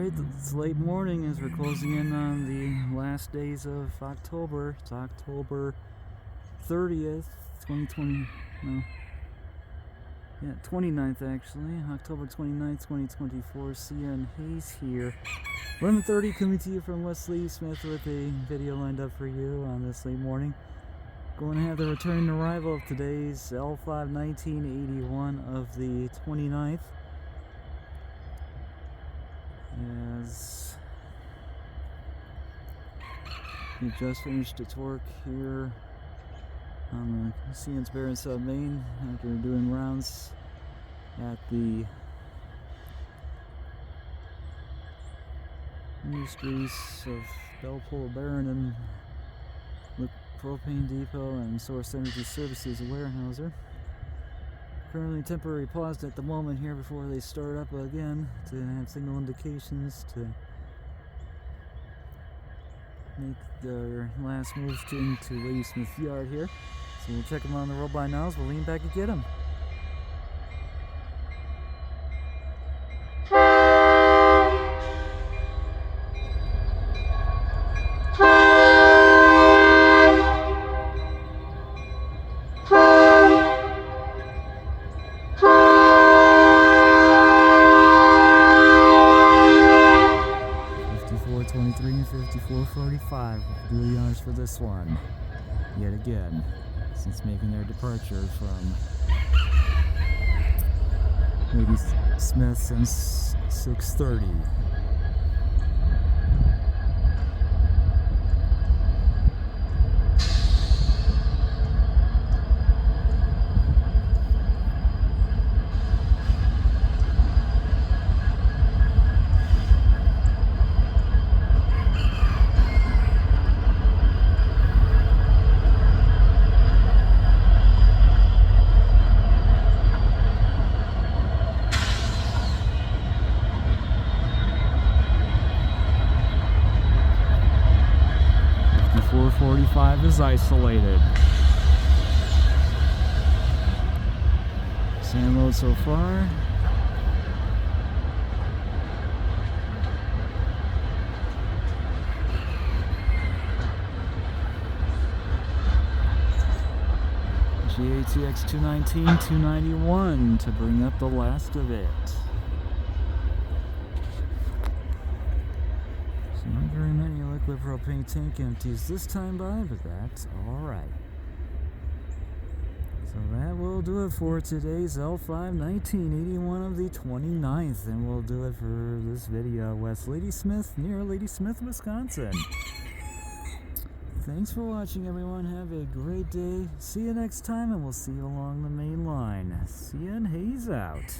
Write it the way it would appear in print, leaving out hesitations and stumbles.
Alright, it's late morning as we're closing in on the last days of October. It's October 30th, 2020. No. Yeah, 29th actually. October 29th, 2024. CN Hayes here. 11:30 coming to you from West Ladysmith with a video lined up for you on this late morning. Going to have the returning arrival of today's L519 81 of the 29th. As he just finished its work here on the CN's Barron Sub Main after doing rounds at the industries of Bellpole, Barron, and the Propane Depot and Source Energy Services warehouser. Currently temporary paused at the moment here before they start up again to have signal indications to make their last moves into Ladysmith Yard here. So we'll check them on the roll by now as we'll lean back and get them. And 54:45. Really honors for this one. Yet again, since making their departure from Ladysmith since 6:30. .45 is isolated. Sand load so far. GATX 219, 291 to bring up the last of it. Not very many liquid propane tank empties this time by, but that's alright. So that will do it for today's L519 81 of the 29th, and we'll do it for this video, West Ladysmith, near Ladysmith, Wisconsin. Thanks for watching, everyone. Have a great day. See you next time, and we'll see you along the main line. CN Hayes out.